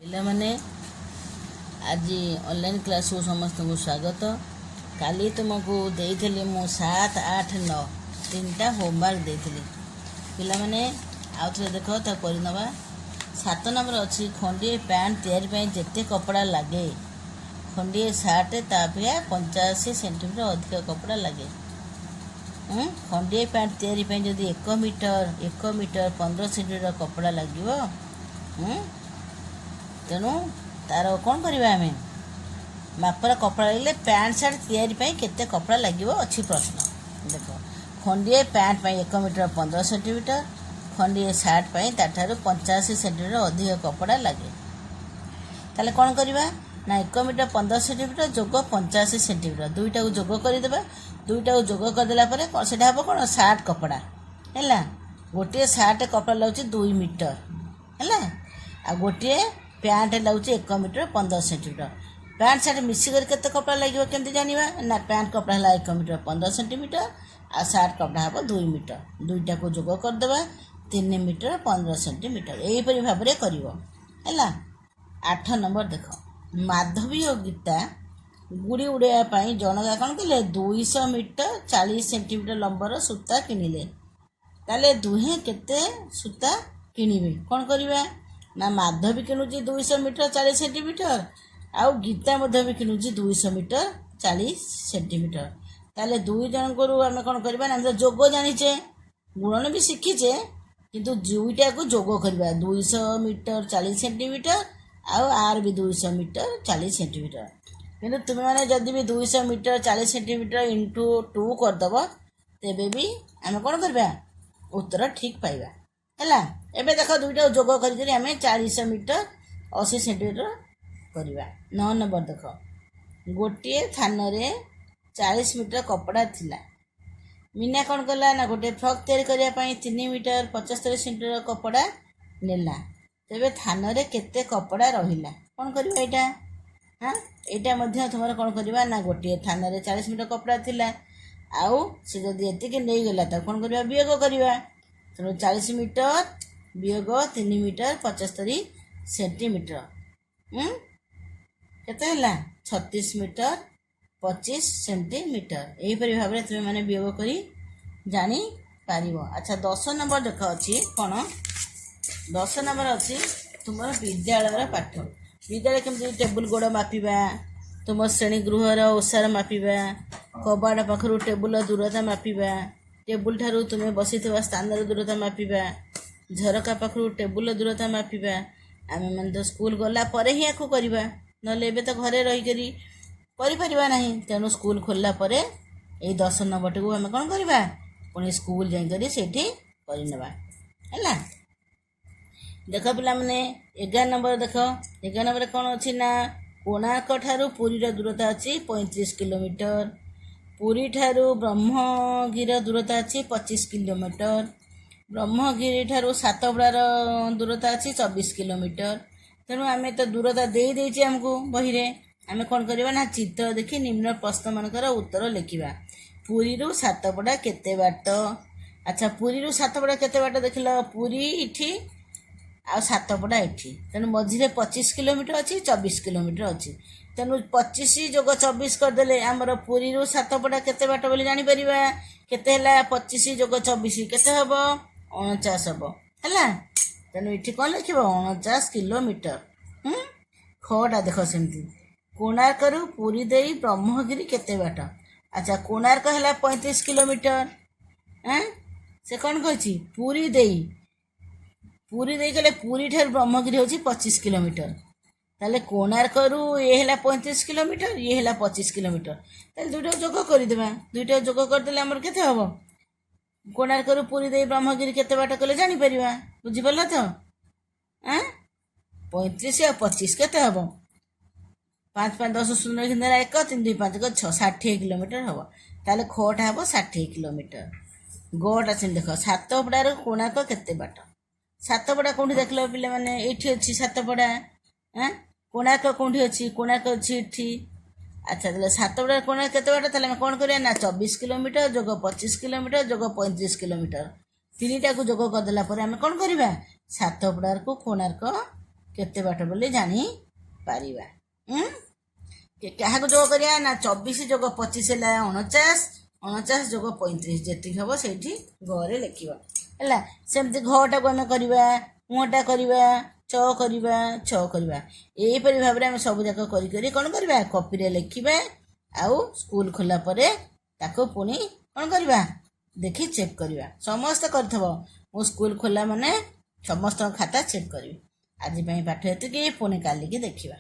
ପିଲାମାନେ ଆଜି ଅନଲାଇନ୍ କ୍ଲାସ୍କୁ ସମସ୍ତଙ୍କୁ ସ୍ୱାଗତ। କାଲି ତୁମକୁ ଦେଇଥିଲି ମୁଁ 7, 8, 9 ତିନିଟା ହୋମୱାର୍କ ଦେଇଥିଲି। ପିଲାମାନେ ଆଉ ଥରେ ଦେଖ ତାକୁ କରିନେବା। 7 ନମ୍ବର ଅଛି ଖଣ୍ଡିଏ ପ୍ୟାଣ୍ଟ ତିଆରି ପାଇଁ ଯେତେ କପଡ଼ା ଲାଗେ ଖଣ୍ଡିଏ ସାର୍ଟ ତା ଅପେକ୍ଷା 85 ସେଣ୍ଟିମିଟର ଅଧିକ କପଡ଼ା ଲାଗେ। ଖଣ୍ଡିଏ ପ୍ୟାଣ୍ଟ ତିଆରି ପାଇଁ ଯଦି 1 ମିଟର 15 ସେଣ୍ଟିମିଟର କପଡ଼ା ଲାଗିବ, ତେଣୁ ତାର କ'ଣ କରିବା, ଆମେ ମାପର କପଡ଼ା ଲାଗିଲେ ପ୍ୟାଣ୍ଟ ସାର୍ଟ ତିଆରି ପାଇଁ କେତେ କପଡ଼ା ଲାଗିବ ଅଛି ପ୍ରଶ୍ନ। ଦେଖ, ଖଣ୍ଡିଏ ପ୍ୟାଣ୍ଟ ପାଇଁ 1 ମିଟର 15 ସେଣ୍ଟିମିଟର, ଖଣ୍ଡିଏ ସାର୍ଟ ପାଇଁ ତାଠାରୁ 85 ସେଣ୍ଟିମିଟର ଅଧିକ କପଡ଼ା ଲାଗେ। ତାହେଲେ କ'ଣ କରିବା ନା 1 ମିଟର 15 ସେଣ୍ଟିମିଟର ଯୋଗ 85 ସେଣ୍ଟିମିଟର ଦୁଇଟାକୁ ଯୋଗ କରିଦେବା। ଦୁଇଟାକୁ ଯୋଗ କରିଦେଲା ପରେ ସେଇଟା ହେବ କ'ଣ, ସାର୍ଟ କପଡ଼ା ହେଲା। ଗୋଟିଏ ସାର୍ଟ କପଡ଼ା ଲାଗୁଛି 2 ମିଟର ହେଲା, ଆଉ ଗୋଟିଏ ପ୍ୟାଣ୍ଟ ଲାଗୁଛି 1 ମିଟର 15 ସେଣ୍ଟିମିଟର। ପ୍ୟାଣ୍ଟ ସାର୍ଟ ମିଶିକରି କେତେ କପଡ଼ା ଲାଗିବ କେମିତି ଜାଣିବା ନା, ପ୍ୟାଣ୍ଟ କପଡ଼ା ହେଲା 1 ମିଟର 15 ସେଣ୍ଟିମିଟର ଆଉ ସାର୍ଟ କପଡ଼ା ହେବ 2 ମିଟର। ଦୁଇଟାକୁ ଯୋଗ କରିଦେବା 3 ମିଟର 15 ସେଣ୍ଟିମିଟର। ଏହିପରି ଭାବରେ କରିବ ହେଲା। 8 ନମ୍ବର ଦେଖ, ମାଧବୀ ଓ ଗୀତା ଗୁଡ଼ି ଉଡ଼ାଇବା ପାଇଁ ଜଣକା କ'ଣ କଲେ, 200 ମିଟର 40 ସେଣ୍ଟିମିଟର ଲମ୍ବର ସୂତା କିଣିଲେ। ତାହେଲେ ଦୁହେଁ କେତେ ସୂତା କିଣିବେ? କ'ଣ କରିବା ନା, ମାଧବୀ କିଣୁଛି 200 ମିଟର 40 ସେଣ୍ଟିମିଟର ଆଉ ଗୀତା ମଧ୍ୟ ବି କିଣୁଛି 200 ମିଟର 40 ସେଣ୍ଟିମିଟର। ତାହେଲେ ଦୁଇ ଜଣଙ୍କରୁ ଆମେ କ'ଣ କରିବା ନା, ଆମେ ତ ଯୋଗ ଜାଣିଛେ, ଗୁଣନ ବି ଶିଖିଛେ, କିନ୍ତୁ ଦୁଇଟାକୁ ଯୋଗ କରିବା। 200 ମିଟର 40 ସେଣ୍ଟିମିଟର ଆଉ ଆର ବି 200 ମିଟର 40 ସେଣ୍ଟିମିଟର। କିନ୍ତୁ ତୁମେମାନେ ଯଦି ବି 200 ମିଟର 40 ସେଣ୍ଟିମିଟର ଇଣ୍ଟୁ 2 କରିଦେବ, ତେବେ ବି ଆମେ କ'ଣ କରିବା, ଉତ୍ତର ଠିକ୍ ପାଇବା ହେଲା। ଏବେ ଦେଖ, ଦୁଇଟାକୁ ଯୋଗ କରିକରି ଆମେ 400 ମିଟର 80 ସେଣ୍ଟିମିଟର କରିବା। 9 ନମ୍ବର ଦେଖ, ଗୋଟିଏ ଥାନରେ 40 ମିଟର କପଡ଼ା ଥିଲା। ମିନା କ'ଣ କଲା ନା, ଗୋଟିଏ ଫ୍ରକ୍ ତିଆରି କରିବା ପାଇଁ 3 ମିଟର 75 ସେଣ୍ଟିମିଟର କପଡ଼ା ନେଲା। ତେବେ ଥାନରେ କେତେ କପଡ଼ା ରହିଲା? କ'ଣ କରିବା ଏଇଟା? ଏଇଟା ମଧ୍ୟ ତୁମର କ'ଣ କରିବା ନା, ଗୋଟିଏ ଥାନରେ 40 ମିଟର କପଡ଼ା ଥିଲା, ଆଉ ସେ ଯଦି ଏତିକି ନେଇଗଲା ତାକୁ କ'ଣ କରିବା, ବିୟୋଗ କରିବା। ତେଣୁ 40 ମିଟର ବିୟୋଗ 3 ମିଟର 75 ସେଣ୍ଟିମିଟର କେତେ ହେଲା? 36 ମିଟର 25 ସେଣ୍ଟିମିଟର। ଏହିପରି ଭାବରେ ତୁମେମାନେ ବିୟୋଗ କରି ଜାଣିପାରିବ। ଆଚ୍ଛା, 10 ନମ୍ବର ଦେଖ ଅଛି କ'ଣ, 10 ନମ୍ବର ଅଛି ତୁମର ବିଦ୍ୟାଳୟର ପାଠ। ବିଦ୍ୟାଳୟ କେମିତି ଟେବୁଲ୍ ଗୋଡ଼ ମାପିବା, ତୁମ ଶ୍ରେଣୀ ଗୃହର ଓସାର ମାପିବା, କବାଟ ପାଖରୁ ଟେବୁଲ୍ର ଦୂରତା ମାପିବା, ଟେବୁଲ୍ ଠାରୁ ତୁମେ ବସିଥିବା ସ୍ଥାନର ଦୂରତା ମାପିବା, ଝରକା ପାଖରୁ ଟେବୁଲ୍ର ଦୂରତା ମାପିବା। ଆମେମାନେ ତ ସ୍କୁଲ ଗଲା ପରେ ହିଁ ୟାକୁ କରିବା, ନହେଲେ ଏବେ ତ ଘରେ ରହିକରି କରିପାରିବା ନାହିଁ। ତେଣୁ ସ୍କୁଲ ଖୋଲିଲା ପରେ ଏଇ 10 ନମ୍ବରଟିକୁ ଆମେ କ'ଣ କରିବା, ପୁଣି ସ୍କୁଲ ଯାଇକରି ସେଇଠି କରିନେବା ହେଲା। ଦେଖ ପିଲାମାନେ, 11 ନମ୍ବର ଦେଖ, 11 ନମ୍ବରରେ କ'ଣ ଅଛି ନା, କୋଣାର୍କ ଠାରୁ ପୁରୀର ଦୂରତା ଅଛି 35 କିଲୋମିଟର, ପୁରୀ ଠାରୁ ବ୍ରହ୍ମଗିରିର ଦୂରତା ଅଛି 25 କିଲୋମିଟର, ବ୍ରହ୍ମଗିରି ଠାରୁ ସାତପଡ଼ାର ଦୂରତା ଅଛି 24 କିଲୋମିଟର। ତେଣୁ ଆମେ ତ ଦୂରତା ଦେଇଛି ଆମକୁ ବହିରେ, ଆମେ କ'ଣ କରିବା ନା, ଚିତ୍ର ଦେଖି ନିମ୍ନ ପ୍ରଶ୍ନମାନଙ୍କର ଉତ୍ତର ଲେଖିବା। ପୁରୀରୁ ସାତପଡ଼ା କେତେ ବାଟ? ଆଚ୍ଛା, ପୁରୀରୁ ସାତପଡ଼ା କେତେ ବାଟ ଦେଖିଲ? ପୁରୀ ଏଠି ଆଉ ସାତପଡ଼ା ଏଠି, ତେଣୁ ମଝିରେ 25 କିଲୋମିଟର ଅଛି, 24 କିଲୋମିଟର ଅଛି। ତେଣୁ 25 ଯୋଗ 24 କରିଦେଲେ ଆମର ପୁରୀରୁ ସାତପଡ଼ା କେତେ ବାଟ ବୋଲି ଜାଣିପାରିବା। କେତେ ହେଲା? 25 ଯୋଗ 24 କେତେ ହେବ? 49 ହେବ ହେଲା। ତେଣୁ ଏଠି କ'ଣ ଲେଖିବ? 49 କିଲୋମିଟର। ଖଟା ଦେଖ ସେମିତି, କୋଣାର୍କରୁ ପୁରୀ ଦେଇ ବ୍ରହ୍ମଗିରି କେତେ ବାଟ? ଆଚ୍ଛା, କୋଣାର୍କ ହେଲା 35 କିଲୋମିଟର। ସେ କ'ଣ କହିଛି? ପୁରୀ ଦେଇ କଲେ ପୁରୀ ଠାରୁ ବ୍ରହ୍ମଗିରି ହେଉଛି 25 କିଲୋମିଟର। ତାହେଲେ କୋଣାର୍କରୁ ଇଏ ହେଲା 35 କିଲୋମିଟର, ଇଏ ହେଲା 25 କିଲୋମିଟର। ତାହେଲେ ଦୁଇଟାକୁ ଯୋଗ କରିଦେବା। ଦୁଇଟାକୁ ଯୋଗ କରିଦେଲେ ଆମର କେତେ ହେବ? କୋଣାର୍କରୁ ପୁରୀ ଦେଇ ବ୍ରହ୍ମଗିରି କେତେ ବାଟ କଲେ ଜାଣିପାରିବା। ବୁଝିପାରିଲ ତ? 35 ଆଉ 25 କେତେ ହେବ? 5 5 10 0 1 3 2 5 6 60 କିଲୋମିଟର ହେବ। ତାହେଲେ ଖଟା ହେବ 60 କିଲୋମିଟର। ଗଟା ସେମିତି ଦେଖ, ସାତପଡ଼ାରୁ କୋଣାର୍କ କେତେ ବାଟ? ସାତପଡ଼ା କେଉଁଠି ଦେଖିଲ ପିଲାମାନେ? ଏଇଠି ଅଛି ସାତପଡ଼ା। କୋଣାର୍କ କେଉଁଠି ଅଛି? କୋଣାର୍କ ଅଛି ଏଠି। ଆଚ୍ଛା, ତାହେଲେ ସାତପଡ଼ା କୋଣାର୍କ କେତେ ବାଟ? ତାହେଲେ ଆମେ କ'ଣ କରିବା ନା, 24 କିଲୋମିଟର ଯୋଗ 25 କିଲୋମିଟର ଯୋଗ 35 କିଲୋମିଟର। ତିନିଟାକୁ ଯୋଗ କରିଦେଲା ପରେ ଆମେ କ'ଣ କରିବା, ସାତପଡ଼ାକୁ କୋଣାର୍କ କେତେ ବାଟ ବୋଲି ଜାଣିପାରିବା। କାହାକୁ ଯୋଗ କରିବା ନା 24 ଯୋଗ 25 ହେଲା 49, 49 ଯୋଗ 35 ଯେତିକି ହବ ସେଇଠି ଘରେ ଲେଖିବା ହେଲା। ସେମିତି ଘଟାକୁ ଆମେ କରିବା, ମୁହଁଟା କରିବା, ଛଅ କରିବା, ଛଅ କରିବା। ଏହିପରି ଭାବରେ ଆମେ ସବୁ ଯାକ କରି କରି କ'ଣ କରିବା କପିରେ ଲେଖିବା। ଆଉ ସ୍କୁଲ ଖୋଲା ପରେ ତାକୁ ପୁଣି କ'ଣ କରିବା ଦେଖି ଚେକ୍ କରିବା। ସମସ୍ତେ କରିଥିବ, ମୁଁ ସ୍କୁଲ ଖୋଲା ମାନେ ସମସ୍ତଙ୍କ ଖାତା ଚେକ୍ କରିବି। ଆଜି ପାଇଁ ପାଠ ଏତିକି, ପୁଣି କାଲିକି ଦେଖିବା।